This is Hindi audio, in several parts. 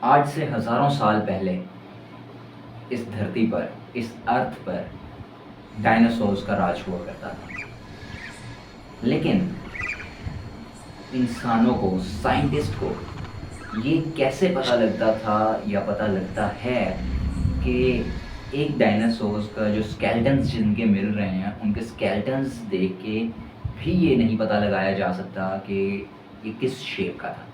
आज से हज़ारों साल पहले इस धरती पर, इस अर्थ पर डायनासोर्स का राज हुआ करता था। लेकिन इंसानों को, साइंटिस्ट को ये कैसे पता लगता था या पता लगता है कि एक डायनासोर्स का जो स्केलेटन्स जिनके मिल रहे हैं, उनके स्केलेटन्स देख के भी ये नहीं पता लगाया जा सकता कि ये किस शेप का था।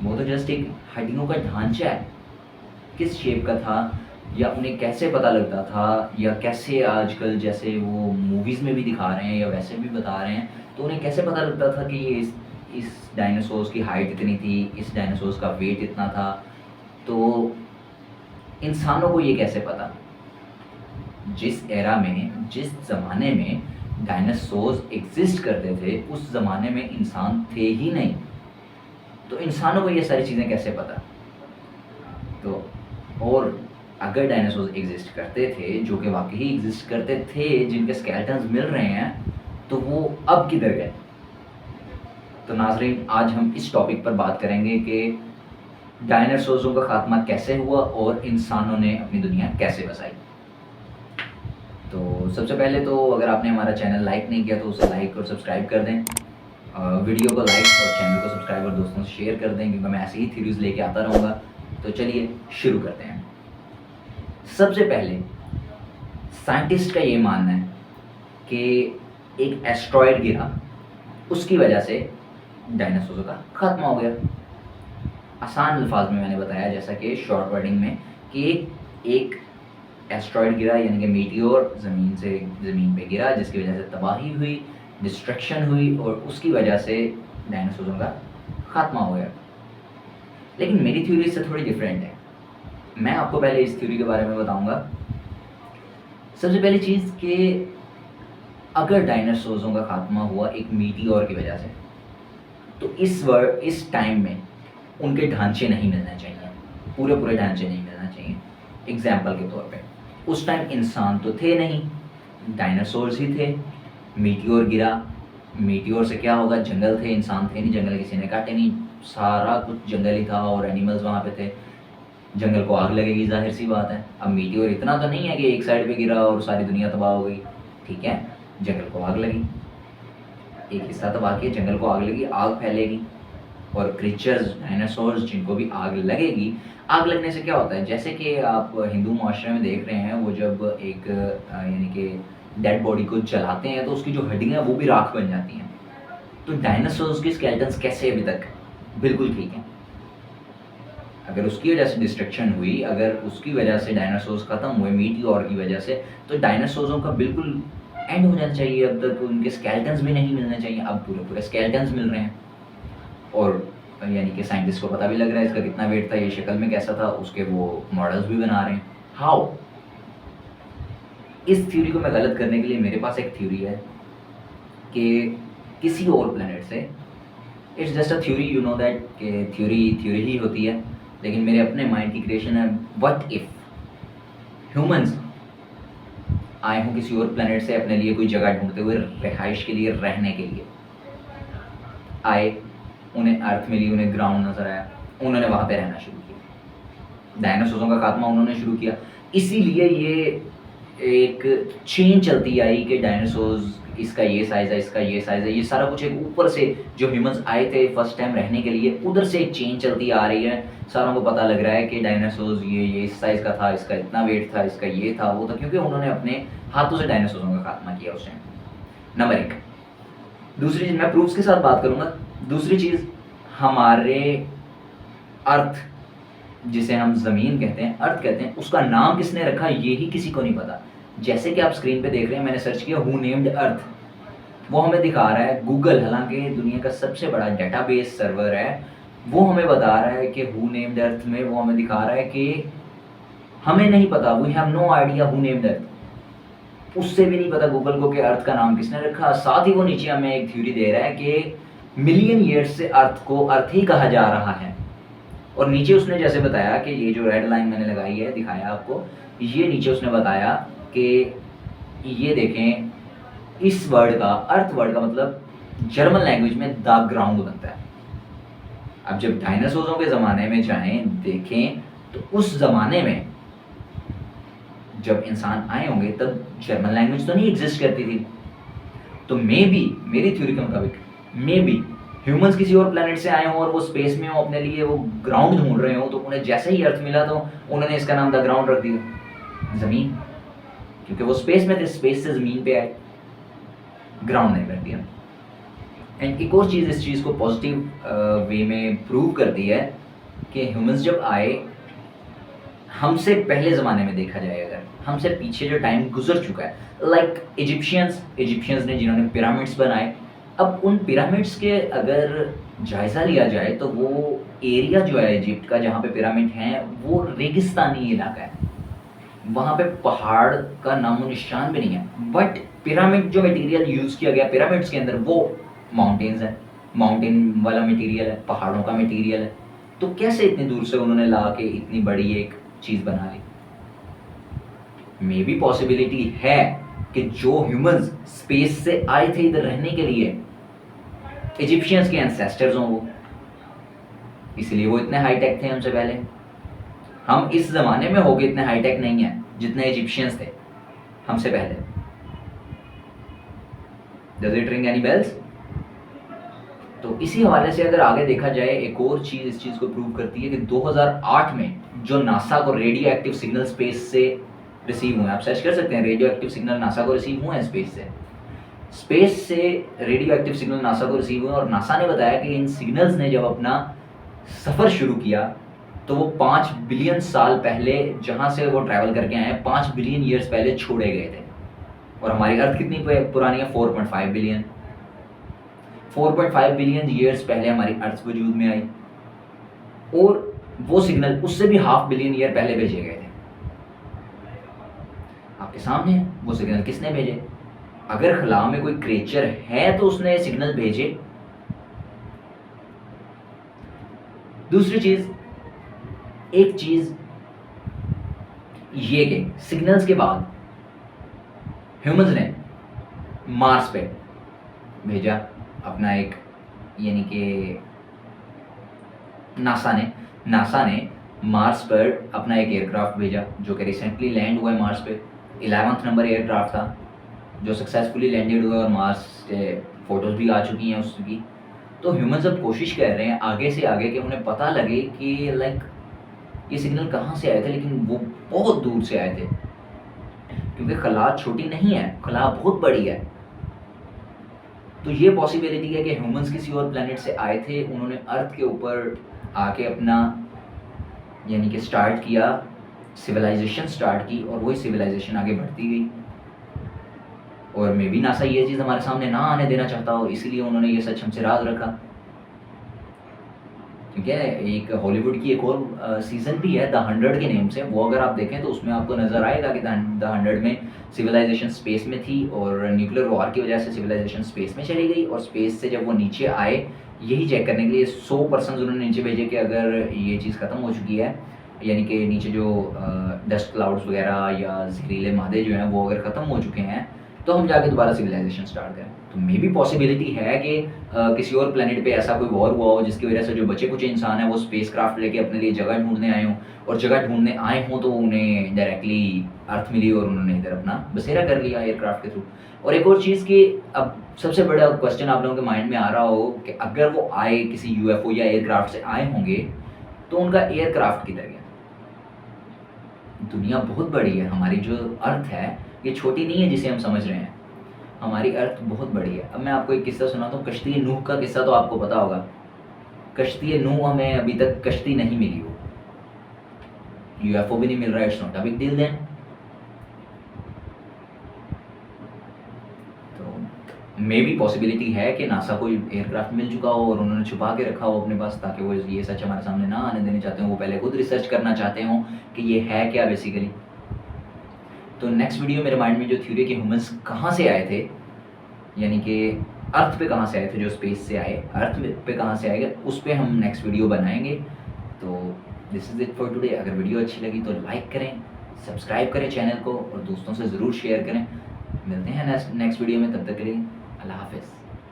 वो तो जस्ट एक हड्डियों का ढांचा है, किस शेप का था या उन्हें कैसे पता लगता था, या कैसे आजकल जैसे वो मूवीज़ में भी दिखा रहे हैं या वैसे भी बता रहे हैं, तो उन्हें कैसे पता लगता था कि ये इस डायनासोर्स की हाइट इतनी थी, इस डायनासोर्स का वेट इतना था। तो इंसानों को ये कैसे पता? जिस एरा में, जिस ज़माने में डायनासोर्स एग्ज़िस्ट करते थे, उस ज़माने में इंसान थे ही नहीं। तो इंसानों को ये सारी चीज़ें कैसे पता? तो और अगर डायनासोर्स एग्ज़िस्ट करते थे, जो कि वाक़ई एग्ज़िस्ट करते थे, जिनके स्केलेटन्स मिल रहे हैं, तो वो अब किधर गए? तो नाज़रीन, आज हम इस टॉपिक पर बात करेंगे कि डायनासोर्सों का ख़ात्मा कैसे हुआ और इंसानों ने अपनी दुनिया कैसे बसाई। तो सबसे पहले तो अगर आपने हमारा चैनल लाइक नहीं किया तो उसे लाइक और सब्सक्राइब कर दें। वीडियो को लाइक और चैनल को सब्सक्राइब और दोस्तों से शेयर कर दें, क्योंकि मैं ऐसी ही थ्योरीज़ लेके आता रहूँगा। तो चलिए शुरू करते हैं। सबसे पहले साइंटिस्ट का ये मानना है कि एक एस्ट्रॉयड गिरा, उसकी वजह से डायनासोर्स का खात्मा हो गया। आसान अल्फाज में मैंने बताया, जैसा कि शॉर्ट वर्डिंग में, कि एक एस्ट्रॉयड गिरा, यानी कि मीटियोर ज़मीन पे गिरा, जिसकी वजह से तबाही हुई, डिस्ट्रक्शन हुई और उसकी वजह से डायनासोर्स का खात्मा हो गया। लेकिन मेरी थ्योरी इससे थोड़ी डिफरेंट है। मैं आपको पहले इस थ्योरी के बारे में बताऊंगा। सबसे पहली चीज़ कि अगर डायनासोर्सों का खात्मा हुआ एक मीटियोर की वजह से, तो इस टाइम में उनके ढांचे नहीं मिलने चाहिए, पूरे ढांचे नहीं मिलना चाहिए। एग्जाम्पल के तौर पे, उस टाइम इंसान तो थे नहीं, डायनासोर्स ही थे। मीटियोर गिरा, मीटियोर से क्या होगा? जंगल थे, इंसान थे नहीं, जंगल किसी ने काटे नहीं, सारा कुछ जंगल ही था और एनिमल्स वहाँ पे थे। जंगल को आग लगेगी, जाहिर सी बात है। अब मीटियोर इतना तो नहीं है कि एक साइड पे गिरा और सारी दुनिया तबाह हो गई, ठीक है? जंगल को आग लगी, एक हिस्सा तबाह किया, जंगल को आग लगी, आग फैलेगी और क्रीचर्स, डायनासोर्स, जिनको भी आग लगेगी, आग लगने से क्या होता है? जैसे कि आप हिंदू मुआशरे में देख रहे हैं, वो जब एक यानी कि डेड बॉडी को जलाते हैं तो उसकी जो हड्डियाँ हैं वो भी राख बन जाती हैं। तो डायनासोर्स की स्केलेटन्स कैसे अभी तक बिल्कुल ठीक हैं। अगर उसकी वजह से डिस्ट्रक्शन हुई, अगर उसकी वजह से डायनासोर्स खत्म हुए मीटियोर की वजह से, तो डायनासोर्सों का बिल्कुल एंड हो जाना चाहिए। अब तक उनके स्केलेटन्स भी नहीं मिलने चाहिए, अब पूरे स्केलेटन्स मिल रहे हैं। और यानी कि साइंटिस्ट को पता भी लग रहा है इसका कितना वेट था, ये शक्ल में कैसा था, उसके वो मॉडल्स भी बना रहे हैं। हाउ? इस थ्योरी को मैं गलत करने के लिए मेरे पास एक थ्योरी है कि किसी और प्लेनेट से, it's just a theory, you know that, कि थ्योरी ही होती है, लेकिन मेरे अपने माइंड की क्रिएशन है। व्हाट इफ ह्यूमंस आए हों किसी और प्लेनेट से अपने लिए कोई जगह ढूंढते हुए, रिहाइश के लिए, रहने के लिए आए, उन्हें अर्थ मिली, उन्हें ग्राउंड नज़र आया, उन्होंने वहाँ पे रहना शुरू किया, डायनासोर्सों का खात्मा उन्होंने शुरू किया। इसीलिए ये एक चेन चलती आई कि डायनासोर्स, इसका ये साइज़ है, इसका ये साइज़ है, ये सारा कुछ एक ऊपर से, जो ह्यूमंस आए थे फर्स्ट टाइम रहने के लिए, उधर से एक चेन चलती आ रही है। सारों को पता लग रहा है कि डायनासोर्स ये इस साइज़ का था, इसका इतना वेट था, इसका ये था, वो था, क्योंकि उन्होंने अपने हाथों से डायनासोर्सों का खात्मा किया उस टाइम। नंबर 1। दूसरी चीज़, मैं प्रूफ्स के साथ बात करूँगा। दूसरी चीज़, हमारे अर्थ, जिसे हम ज़मीन कहते हैं, अर्थ कहते हैं, उसका नाम किसने रखा ये ही किसी को नहीं पता। जैसे कि आप स्क्रीन पे देख रहे हैं, मैंने सर्च किया हु नेम्ड अर्थ, वो हमें दिखा रहा है गूगल, हालांकि दुनिया का सबसे बड़ा डेटाबेस सर्वर है, वो हमें बता रहा है कि हु नेम्ड अर्थ में वो हमें दिखा रहा है कि हमें नहीं पता, we have no idea who named earth. उससे भी नहीं पता गूगल को कि अर्थ का नाम किसने रखा। साथ ही वो नीचे हमें एक थ्योरी दे रहा है कि मिलियन ईयर्स से अर्थ को अर्थ ही कहा जा रहा है। और नीचे उसने जैसे बताया कि ये जो रेड लाइन मैंने लगाई है, दिखाया आपको, ये नीचे उसने बताया कि ये देखें, इस वर्ड का, अर्थ वर्ड का मतलब जर्मन लैंग्वेज में द ग्राउंड बनता है। अब जब डायनासोरों के ज़माने में जाएं देखें तो उस ज़माने में जब इंसान आए होंगे तब जर्मन लैंग्वेज तो नहीं एग्जिस्ट करती थी। तो मे बी मेरी थ्योरी के मुताबिक मे बी ह्यूमंस किसी और प्लेनेट से आए हों और वो स्पेस में हो, अपने लिए वो ग्राउंड ढूंढ रहे हो, तो उन्हें जैसे ही अर्थ मिला तो उन्होंने इसका नाम द ग्राउंड रख दिया, ज़मीन, क्योंकि वो स्पेस में थे, स्पेस से ज़मीन पे आए, ग्राउंड नहीं रख दिया। एंड एक और चीज़ इस चीज़ को पॉजिटिव वे में प्रूव करती है कि ह्यूमंस जब आए, हमसे पहले ज़माने में देखा जाए, अगर हमसे पीछे जो टाइम गुजर चुका है, लाइक इजिप्शियंस ने जिन्होंने पिरामिड्स बनाए, अब उन पिरामिड्स के अगर जायज़ा लिया जाए तो वो एरिया जो है इजिप्ट का जहाँ पे पिरामिड हैं वो रेगिस्तानी इलाका है, वहाँ पे पहाड़ का नामो निशान भी नहीं है, बट पिरामिड जो मटेरियल यूज़ किया गया पिरामिड्स के अंदर वो माउंटेन्स है, माउंटेन वाला मटेरियल है, पहाड़ों का मटेरियल है। तो कैसे इतनी दूर से उन्होंने ला के इतनी बड़ी एक चीज़ बना ली? मे बी पॉसिबिलिटी है कि जो ह्यूमंस स्पेस से आए थे इधर रहने के लिए, इजिप्शियंस के एंसेस्टर्स हों वो, इसलिए वो इतने हाईटेक थे हमसे पहले। हम इस ज़माने में हो गए इतने हाईटेक नहीं हैं जितने इजिप्शियंस थे हमसे पहले। Does it ring any bells? तो इसी हवाले से अगर आगे देखा जाए, एक और चीज़ इस चीज़ को प्रूव करती है कि 2008 में जो नासा को रेडियो एक्टिव सिग्नल स्पेस से रिसीव हुए, आप सर्च कर सकते हैं, रेडियो एक्टिव सिग्नल नासा को रिसीव हुए हैं स्पेस से रेडियो एक्टिव सिग्नल नासा को रिसीव हुए, और नासा ने बताया कि इन सिग्नल्स ने जब अपना सफ़र शुरू किया तो वो 5 बिलियन साल पहले जहाँ से वो ट्रैवल करके आए हैं 5 बिलियन ईयर्स पहले छोड़े गए थे। और हमारी अर्थ कितनी पुरानी है? 4.5 बिलियन। 4.5 बिलियन ईयर्स पहले हमारी अर्थ वजूद में आई, और वो सिग्नल उससे भी 500 बिलियन ईयर पहले भेजे गए थे। आपके सामने है वो सिग्नल किसने भेजे? अगर खला में कोई क्रिएचर है तो उसने सिग्नल भेजे। दूसरी चीज, एक चीज ये कि सिग्नल्स के बाद ह्यूमंस ने मार्स पे भेजा अपना एक, यानी कि नासा ने मार्स पर अपना एक एयरक्राफ्ट भेजा जो कि रिसेंटली लैंड हुआ है मार्स पे। 11वां नंबर एयरक्राफ्ट था जो सक्सेसफुली लैंडेड हुआ, और मार्स के फोटोज़ भी आ चुकी हैं उसकी। तो ह्यूमंस अब कोशिश कर रहे हैं आगे से आगे कि उन्हें पता लगे कि लाइक ये सिग्नल कहाँ से आए थे, लेकिन वो बहुत दूर से आए थे, क्योंकि खला छोटी नहीं है, खला बहुत बड़ी है। तो ये पॉसिबिलिटी है कि ह्यूमंस किसी और प्लेनेट से आए थे, उन्होंने अर्थ के ऊपर आके अपना यानी कि स्टार्ट किया, सिविलाइजेशन स्टार्ट की, और वही सिविलाइजेशन आगे बढ़ती गई। और मे बी नासा ये चीज़ हमारे सामने ना आने देना चाहता हो, इसीलिए उन्होंने ये सच हमसे राज रखा। क्योंकि एक हॉलीवुड की एक और सीज़न भी है द 100 के नेम से, वो अगर आप देखें तो उसमें आपको नज़र आएगा कि द 100 में सिविलाइजेशन स्पेस में थी, और न्यूक्लियर वॉर की वजह से सिविलाइजेशन स्पेस में चली गई, और स्पेस से जब वो नीचे आए यही चेक करने के लिए 100 पर्सन्स उन्होंने नीचे भेजे कि अगर ये चीज़ ख़त्म हो चुकी है, यानी कि नीचे जो डस्ट क्लाउड्स वगैरह या जहरीले मादे जो हैं वो अगर ख़त्म हो चुके हैं तो हम जाके दोबारा सिविलाइजेशन स्टार्ट करें। तो मे बी पॉसिबिलिटी है कि किसी और प्लेनेट पे ऐसा कोई वॉर हुआ हो जिसकी वजह से जो बचे कुछ इंसान हैं वो स्पेस क्राफ्ट लेके अपने लिए जगह ढूंढने आए हों, और जगह ढूंढने आए हों तो उन्हें डायरेक्टली अर्थ मिली और उन्होंने इधर अपना बसेरा कर लिया एयरक्राफ्ट के थ्रू। और एक और चीज़ कि अब सबसे बड़ा क्वेश्चन आप लोगों के माइंड में आ रहा हो कि अगर वो आए किसी UFO या एयरक्राफ्ट से आए होंगे तो उनका एयरक्राफ्ट किधर गया? दुनिया बहुत बड़ी है, हमारी जो अर्थ है ये छोटी नहीं है जिसे हम समझ रहे हैं, हमारी अर्थ बहुत बड़ी है। अब मैं आपको एक किस्सा सुनाता हूँ, कश्ती नूह का किस्सा तो आपको पता होगा। कश्ती नूह हमें अभी तक कश्ती नहीं मिली हो, UFO भी नहीं मिल रहा है, it's not a big deal then. तो मे बी पॉसिबिलिटी है कि नासा को एयरक्राफ्ट मिल चुका हो और उन्होंने छुपा के रखा हो अपने पास, ताकि वो ये सच हमारे सामने ना आने देने चाहते हो, वो पहले खुद रिसर्च करना चाहते हो कि ये है क्या बेसिकली। तो नेक्स्ट वीडियो मेरे माइंड में जो थ्योरी कि ह्यूमंस कहाँ से आए थे, यानी कि अर्थ पे कहाँ से आए थे, जो स्पेस से आए अर्थ पे कहाँ से आएगा, उस पर हम नेक्स्ट वीडियो बनाएंगे। तो this is it for today. अगर वीडियो अच्छी लगी तो लाइक करें, सब्सक्राइब करें चैनल को, और दोस्तों से ज़रूर शेयर करें। मिलते हैं नेक्स्ट वीडियो में, तब तक के लिए अल्लाह हाफ़िज़।